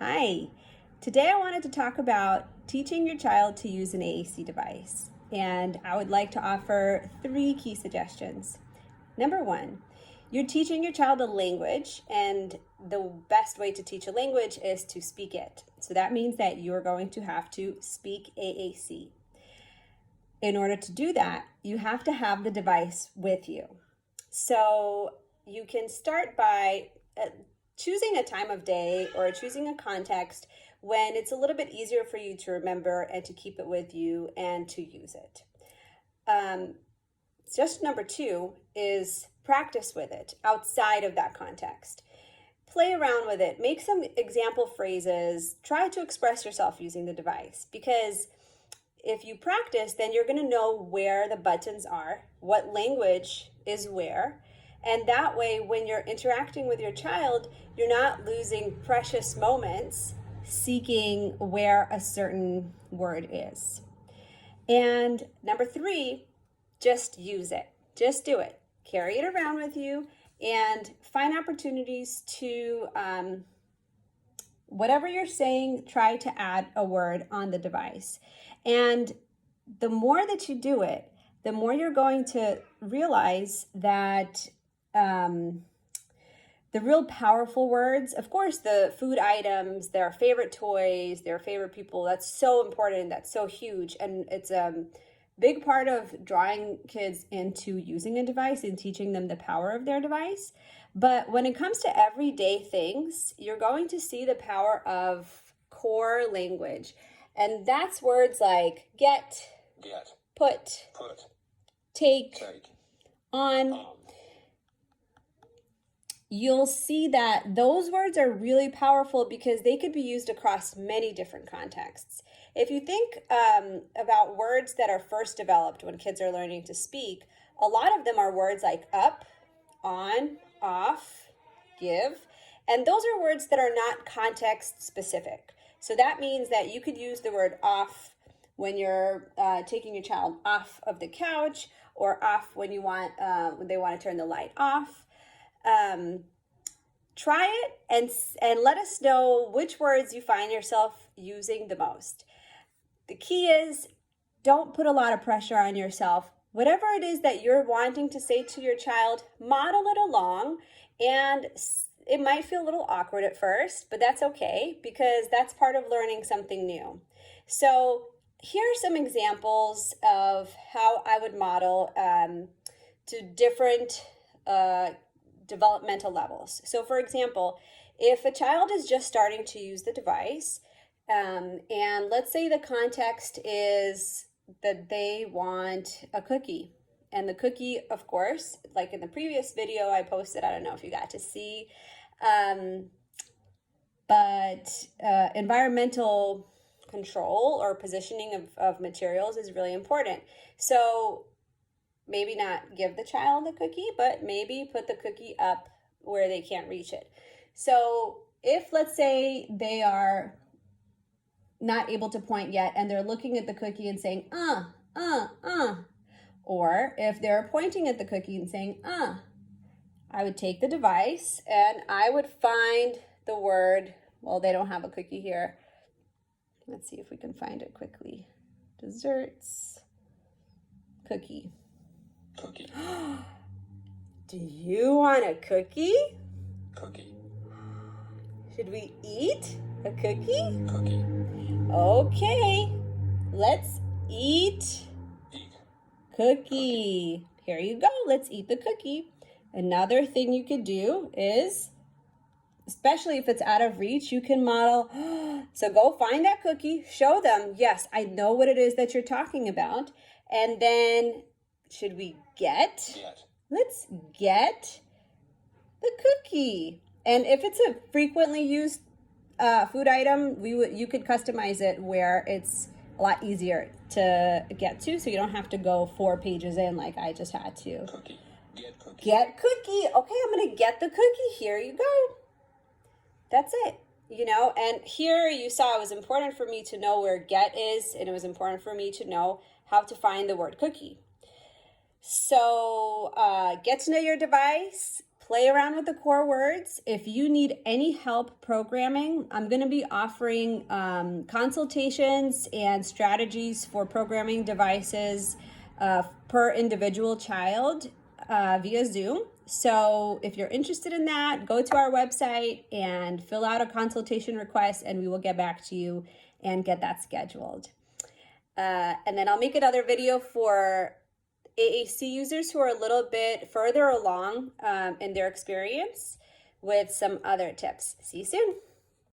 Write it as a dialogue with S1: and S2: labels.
S1: Hi. Today I wanted to talk about teaching your child to use an AAC device, and I would like to offer 3 key suggestions. Number 1, you're teaching your child a language, and the best way to teach a language is to speak it. So that means that you're going to have to speak AAC. In order to do that, you have to have the device with you. So you can start by choosing a time of day or choosing a context when it's a little bit easier for you to remember and to keep it with you and to use it. Suggestion number 2 is practice with it outside of that context. Play around with it, make some example phrases, try to express yourself using the device, because if you practice, then you're going to know where the buttons are, what language is where, and that way when you're interacting with your child, you're not losing precious moments seeking where a certain word is. And number 3, just use it. Just do it. Carry it around with you and find opportunities to, whatever you're saying, try to add a word on the device. And the more that you do it, the more you're going to realize that the real powerful words, of course, the food items, their favorite toys, their favorite people, that's so important, that's so huge. And it's a big part of drawing kids into using a device and teaching them the power of their device. But when it comes to everyday things, you're going to see the power of core language. And that's words like get, put, take, on. You'll see that those words are really powerful because they could be used across many different contexts. If you think about words that are first developed when kids are learning to speak, a lot of them are words like up, on, off, give, and those are words that are not context specific. So that means that you could use the word off when you're taking your child off of the couch, or off when you want when they want to turn the light off. Try it and let us know which words you find yourself using the most. The key is, don't put a lot of pressure on yourself. Whatever it is that you're wanting to say to your child, model it along, and it might feel a little awkward at first, but that's okay because that's part of learning something new. So here are some examples of how I would model to different developmental levels. So for example, if a child is just starting to use the device, and let's say the context is that they want a cookie, and the cookie, of course, like in the previous video I posted, I don't know if you got to see, but environmental control or positioning of materials is really important. So maybe not give the child the cookie, but maybe put the cookie up where they can't reach it. So if, let's say, they are not able to point yet and they're looking at the cookie and saying, or if they're pointing at the cookie and saying, I would take the device and I would find the word, well, they don't have a cookie here. Let's see if we can find it quickly. Desserts, cookie.
S2: Cookie.
S1: Do you want a cookie?
S2: Cookie.
S1: Should we eat a cookie?
S2: Cookie.
S1: Okay, let's eat cookie. Here you go, let's eat the cookie. Another thing you could do is, especially if it's out of reach, you can model. So go find that cookie, show them, yes, I know what it is that you're talking about. And then, should we get? Let's get the cookie. And if it's a frequently used food item, you could customize it where it's a lot easier to get to, so you don't have to go 4 pages in like I just had to.
S2: Cookie. Get cookie.
S1: Get cookie. Okay, I'm gonna get the cookie. Here you go. That's it. You know, and here you saw it was important for me to know where get is, and it was important for me to know how to find the word cookie. So get to know your device, play around with the core words. If you need any help programming, I'm going to be offering consultations and strategies for programming devices per individual child via Zoom. So if you're interested in that, go to our website and fill out a consultation request, and we will get back to you and get that scheduled. And then I'll make another video for AAC users who are a little bit further along in their experience with some other tips. See you soon.